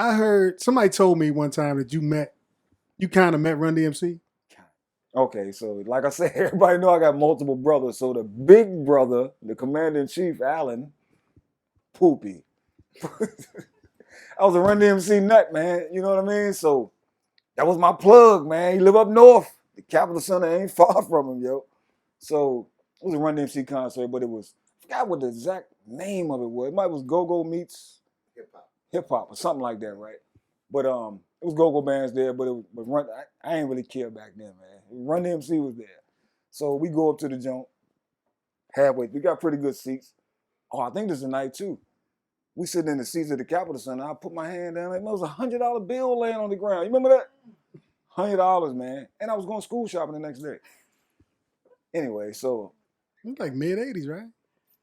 I heard somebody told me one time that you kind of met Run DMC. Okay, so like I said, everybody know I got multiple brothers. So the big brother, the commander in chief, Allen, Poopy. I was a Run DMC nut, man. You know what I mean? So that was my plug, man. He live up north. The Capitol Center ain't far from him, yo. So it was a Run DMC concert, but it was, I forgot what the exact name of it was. It might was Go-Go meets hip hop or something like that, right? But it was go-go bands there, but Run. I ain't really care back then, man. Run DMC was there, so we go up to the joint halfway. We got pretty good seats. Oh, I think this is the night too. We sitting in the seats at the Capitol Center. I put my hand down. Like, man, it was $100 bill laying on the ground. You remember that? $100, man. And I was going school shopping the next day. Anyway, so It was like mid '80s, right?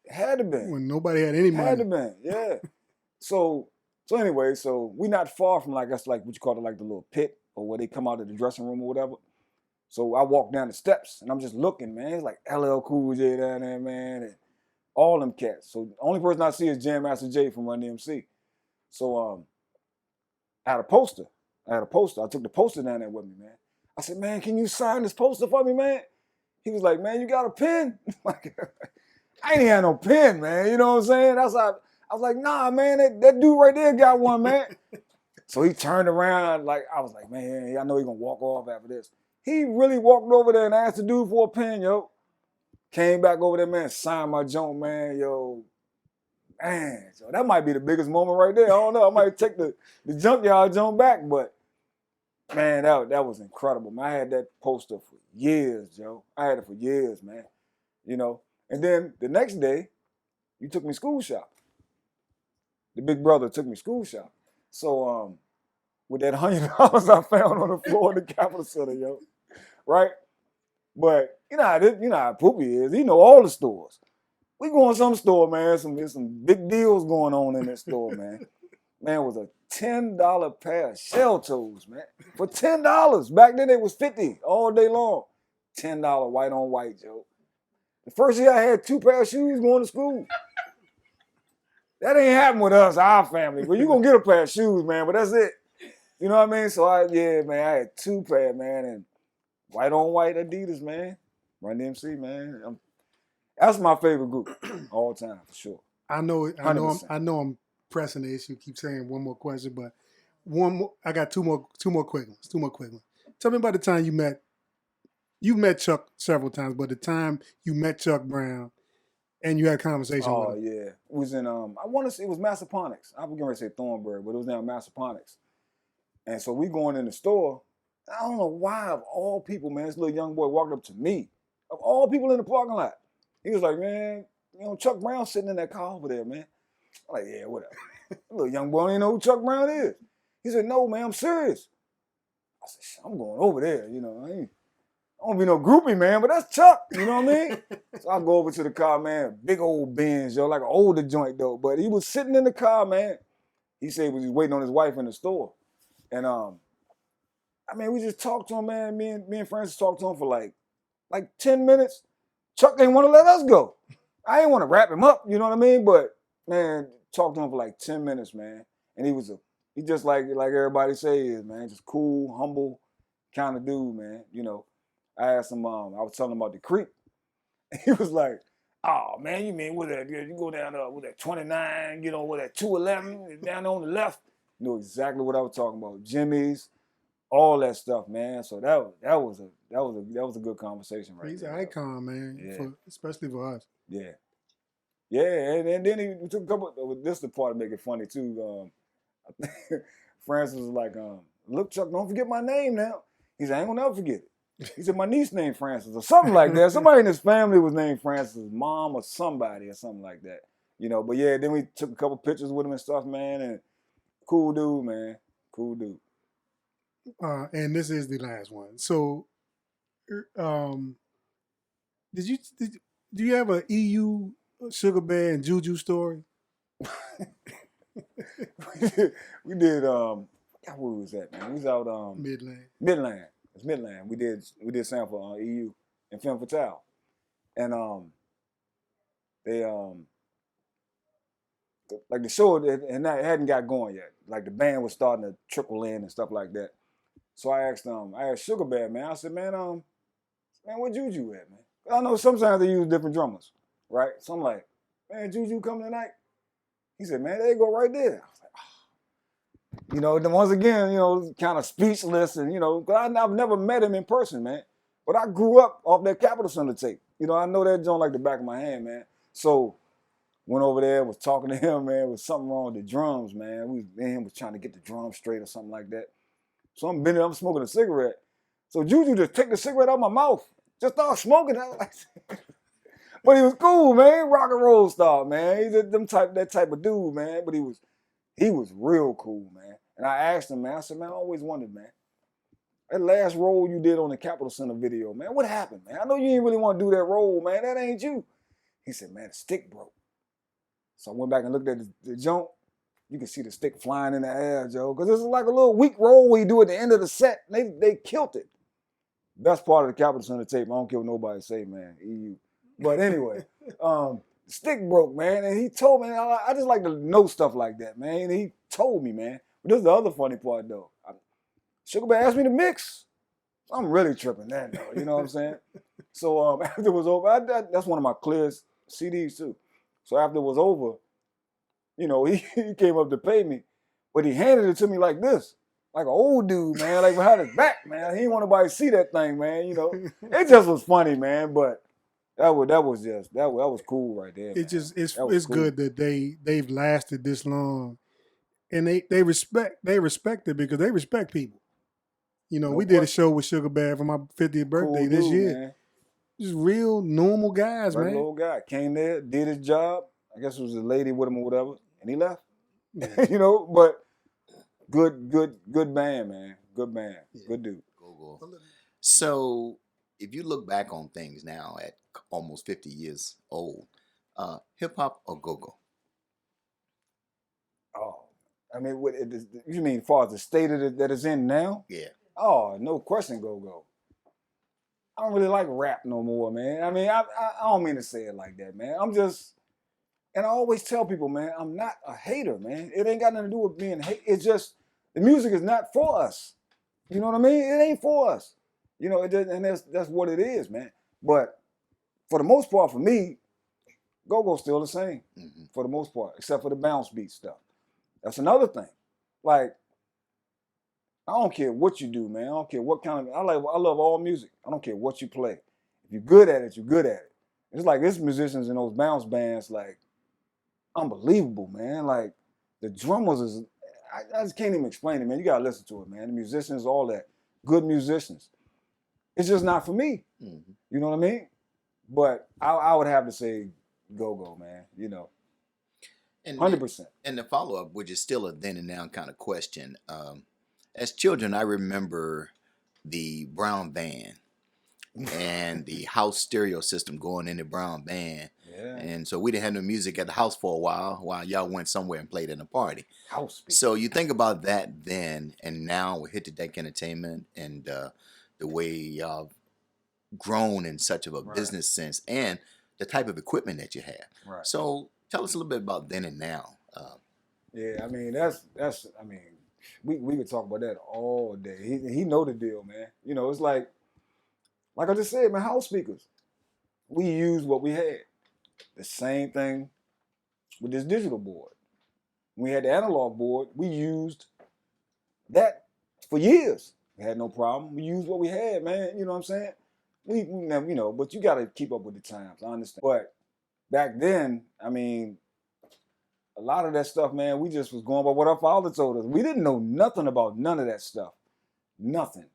it had to be. When nobody had any Had to money. be, yeah. So anyway, so we not far from like that's like what you call it, like the little pit or where they come out of the dressing room or whatever. So I walk down the steps and I'm just looking, man. It's like LL Cool J down there, man, and all them cats. So the only person I see is Jam Master Jay from Run DMC. So I had a poster. I took the poster down there with me, man. I said, man, can you sign this poster for me, man? He was like, man, you got a pen? I ain't had no pen, man. You know what I'm saying? I was like, nah, man, that dude right there got one, man. So he turned around, like, I was like, man, I know he's gonna walk off after this. He really walked over there and asked the dude for a pen, yo. Came back over there, man, signed my joint, man, yo. Man, so that might be the biggest moment right there. I don't know. I might take the junkyard joint back, but man, that was incredible, man. I had that poster for years, Joe. I had it for years, man. You know. And then the next day, you took me school shopping. The big brother took me school shopping. So with that $100 I found on the floor in the Capitol Center, yo, right? But you know how Poopy is. He know all the stores. We go in some store, man. There's some big deals going on in that store, man. Man, it was a $10 pair of shell toes, man. For $10. Back then it was $50 all day long. $10 white on white, Joe. The first year I had 2 pair of shoes going to school. That ain't happened with us, our family. Well, you gonna get a pair of shoes, man, but that's it. You know what I mean? So I had 2 pair, man, and white on white Adidas, man. Run DMC, man. That's my favorite group all time for sure. I know it. 100%. I know I'm pressing the issue. Keep saying one more question, but one more. I got two more quick ones. Tell me about the time you've met Chuck several times, but the time you met Chuck Brown and you had a conversation with him. Oh yeah, it was in I want to say it was Massaponics. I was going to say Thornburg, but it was now Massaponics. And so we going in the store. I don't know why of all people, man, this little young boy walked up to me. Of all people in the parking lot, he was like, man, you know Chuck Brown sitting in that car over there, man. I'm like, yeah, whatever. Little young boy don't even know who Chuck Brown is. He said, no, man, I'm serious. I said, I'm going over there, you know. I don't be no groupie, man, but that's Chuck, you know what I mean? So I go over to the car, man, big old Benz, yo, like an older joint, though. But he was sitting in the car, man. He said he was waiting on his wife in the store. And, I mean, we just talked to him, man. Me and Francis talked to him for like 10 minutes. Chuck didn't want to let us go. I didn't want to wrap him up, you know what I mean? But, man, talked to him for like 10 minutes, man. And he just like everybody say he is, man. Just cool, humble kind of dude, man, you know. I asked him, I was telling him about the creek. He was like, oh, man, you mean with that? You go down with that 29, you know, with that 211 down on the left. You know exactly what I was talking about. Jimmy's, all that stuff, man. So that was a good conversation, right? He's there, an icon, man, yeah. especially for us. Yeah. Yeah, and then he took a couple. This is the part to make it funny too. Francis was like, "Look, Chuck, don't forget my name now." He said, "I ain't gonna never forget it." He said, my niece named Francis or something like that. Somebody in his family was named Francis, mom or somebody or something like that. You know, but yeah, then we took a couple pictures with him and stuff, man. And cool dude, man. Cool dude. And this is the last one. So, do you have a EU Sugar Bear and Juju story? we did where was that, man? We was out Midland. It's Midland. We did sample on EU and Femme Fatale. And they like the show and that hadn't got going yet. Like the band was starting to trickle in and stuff like that. So I asked Sugar Bear, man. I said, man, where Juju at, man? I know sometimes they use different drummers, right? So I'm like, man, Juju coming tonight? He said, man, they go right there. I was like, then once again, kind of speechless, and I've never met him in person, man. But I grew up off that Capitol Center tape. I know that joint like the back of my hand, man. So went over there, was talking to him, man. Was something wrong with the drums, man. Me and him was trying to get the drums straight or something like that. So I'm bending, I'm smoking a cigarette. So Juju just take the cigarette out my mouth, just start smoking. I was like, but he was cool, man. Rock and roll star, man. He's that type of dude, man. But he was real cool, man. And I asked him, man. I said, man, I always wondered, man. That last role you did on the Capitol Center video, man, what happened, man? I know you didn't really want to do that role, man. That ain't you. He said, man, the stick broke. So I went back and looked at the joint. You can see the stick flying in the air, Joe, because this is like a little weak roll we do at the end of the set. They killed it. Best part of the Capitol Center tape. I don't care what nobody say, man. EU. But anyway, the stick broke, man, and he told me. I just like to know stuff like that, man. And he told me, man. But this is the other funny part, though. Sugar Bear asked me to mix. I'm really tripping that, though. You know what I'm saying? So after it was over, that's one of my clearest CDs too. So after it was over, he came up to pay me, but he handed it to me like this, like an old dude, man, like behind his back, man. He didn't want nobody to see that thing, man. It just was funny, man. But that was cool right there. It's cool. Good that they've lasted this long, and they respect it because they respect people. We did a show with Sugar Bear for my 50th birthday this year. Man. Just real normal guys, Regular man. Old guy came there, did his job. I guess it was a lady with him or whatever, and he left. But good band, man. Good band. Yeah. Good dude. Go. So if you look back on things now at almost 50 years old, hip hop or go-go? Oh, I mean, you mean as far as the state that it's in now? Yeah. Oh, no question, go-go. I don't really like rap no more, man. I mean, I don't mean to say it like that, man. And I always tell people, man, I'm not a hater, man. It ain't got nothing to do with being hate. It's just the music is not for us. You know what I mean? It ain't for us. And that's what it is, man. But for the most part, for me, go-go's still the same. Mm-hmm. For the most part, except for the bounce beat stuff. That's another thing. Like, I don't care what you do, man. I don't care what kind of. I love all music. I don't care what you play. If you're good at it, you're good at it. It's like there's musicians in those bounce bands, like, unbelievable, man. Like the drummers I just can't even explain it, man. You gotta listen to it, man. The musicians, all that, good musicians. It's just not for me. Mm-hmm. You know what I mean? But I would have to say go, man. 100%. And the follow-up, which is still a then and now kind of question. As children, I remember the Brown Band and the house stereo system going in the Brown Band. Yeah. And so we didn't have no music at the house for a while y'all went somewhere and played in a party. House speakers. So you think about that then and now with Hit the Deck Entertainment and the way y'all grown in such of a business sense and the type of equipment that you have. Right. So tell us a little bit about then and now. Yeah, I mean, we could talk about that all day. He know the deal, man. It's like I just said, man, house speakers. We used what we had. The same thing with this digital board. When we had the analog board, we used that for years. We had no problem. We used what we had, man. You know what I'm saying? We but you got to keep up with the times. I understand. But back then, I mean, a lot of that stuff, man, we just was going by what our father told us. We didn't know nothing about none of that stuff. Nothing.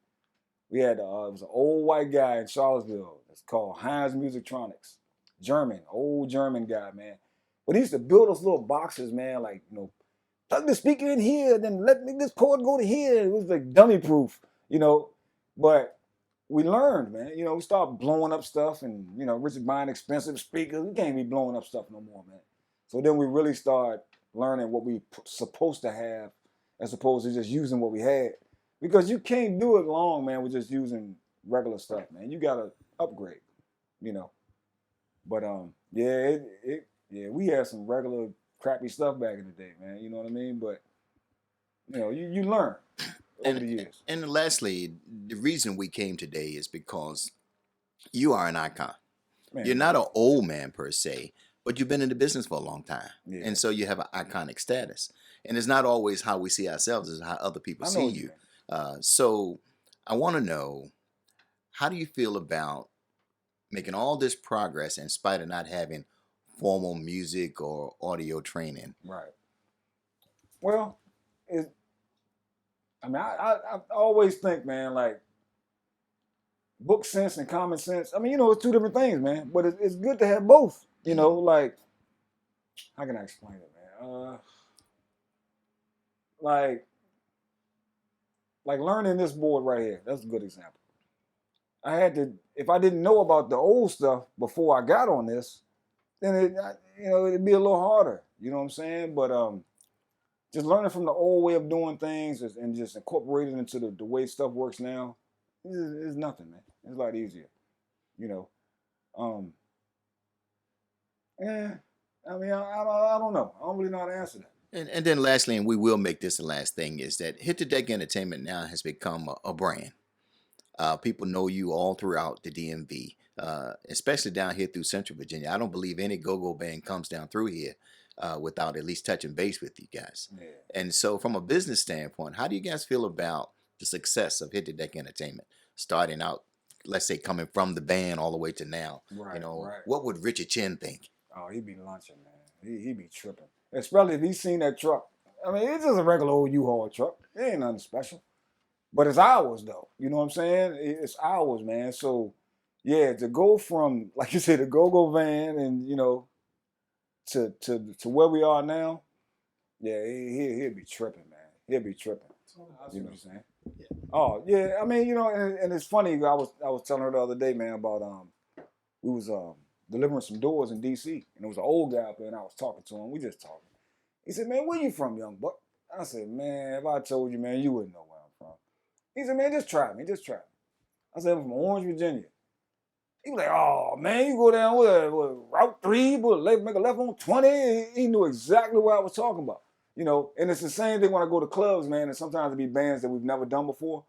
We had, it was an old white guy in Charlottesville. It's called Heinz Musictronics. Old German guy, man. But he used to build us little boxes, man, like, plug the speaker in here, then let this cord go to here. It was like dummy proof, But we learned, man. We started blowing up stuff and, Richard buying expensive speakers. We can't be blowing up stuff no more, man. So then we really started learning what we supposed to have as opposed to just using what we had. Because you can't do it long, man, with just using regular stuff, man. You got to upgrade, But, we had some regular crappy stuff back in the day, man. You know what I mean? But you know, you learn over the years. And lastly, the reason we came today is because you are an icon. Man, You're not an old man per se, but you've been in the business for a long time. Yeah. And so you have an iconic status. And it's not always how we see ourselves, it's how other people I know see what you. mean. So I want to know, how do you feel about making all this progress in spite of not having formal music or audio training? Right. Well, I always think, man, like book sense and common sense. I mean, you know, it's two different things, man. But it's good to have both. You know, like, how can I explain it, man? Like learning this board right here. That's a good example. I had to, if I didn't know about the old stuff before I got on this, then it'd be a little harder. You know what I'm saying? But just learning from the old way of doing things and just incorporating into the way stuff works now is nothing, man. It's a lot easier. You know. Yeah. I mean, I don't know. I don't really know how to answer that. And then lastly, and we will make this the last thing, is that Hit the Deck Entertainment now has become a brand. People know you all throughout the DMV, especially down here through Central Virginia. I don't believe any go-go band comes down through here without at least touching base with you guys. Yeah. And so from a business standpoint, how do you guys feel about the success of Hit the Deck Entertainment? Starting out, let's say, coming from the band all the way to now. Right, You know, right. what would Richard Chin think? Oh, he be lunching, man. He be tripping. Especially if he seen that truck. I mean, it's just a regular old U-Haul truck. It ain't nothing special. But it's ours, though. You know what I'm saying? It's ours, man. So, yeah, to go from, like you said, the go-go van and, you know, to where we are now, yeah, he'll be tripping, man. He'll be tripping. You know what I'm saying? Yeah. Oh, yeah. I mean, you know, and it's funny. I was telling her the other day, man, about we was delivering some doors in D.C. and there was an old guy up there, and I was talking to him. We just talking. He said, "Man, where you from, young buck?" I said, "Man, if I told you, man, you wouldn't know where I'm from." He said, "Man, just try me. Just try me." I said, "I'm from Orange, Virginia." He was like, "Oh, man, you go down with Route 3, make a left on 20. He knew exactly what I was talking about. You know, and it's the same thing when I go to clubs, man, and sometimes it be bands that we've never done before.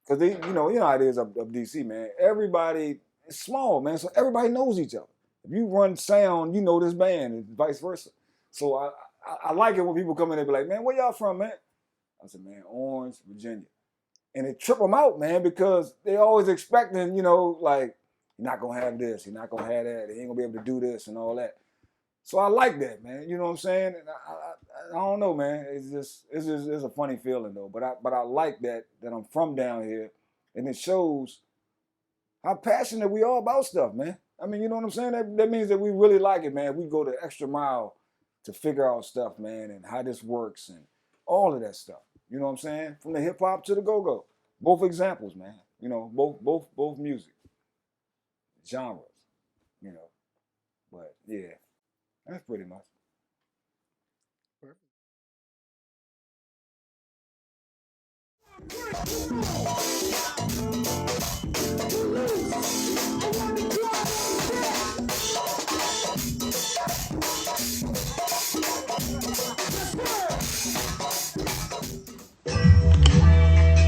Because they, you know how it is up DC, man. Everybody is small, man, so everybody knows each other. If you run sound, you know this band, and vice versa. So I like it when people come in and be like, "Man, where y'all from, man?" I said, "Man, Orange, Virginia." And it trip them out, man, because they always expecting, you know, like, you're not going to have this, you're not going to have that, they ain't going to be able to do this and all that. So I like that, man. You know what I'm saying? And I don't know, man. It's a funny feeling, though. But I like that I'm from down here, and it shows how passionate we are about stuff, man. I mean, you know what I'm saying? That means that we really like it, man. We go the extra mile to figure out stuff, man, and how this works and all of that stuff. You know what I'm saying? From the hip hop to the go-go. Both examples, man. You know, both music genres. You know, but yeah, that's pretty much.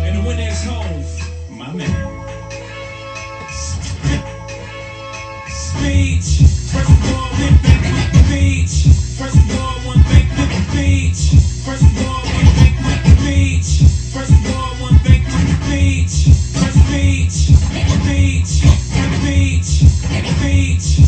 And the winner's home, my man. Speech. First of all, went back with the beach. First of all, went back with the beach. First of all, went back with the beach. First of all, went back with the beach. First beach, beach, beach, beach.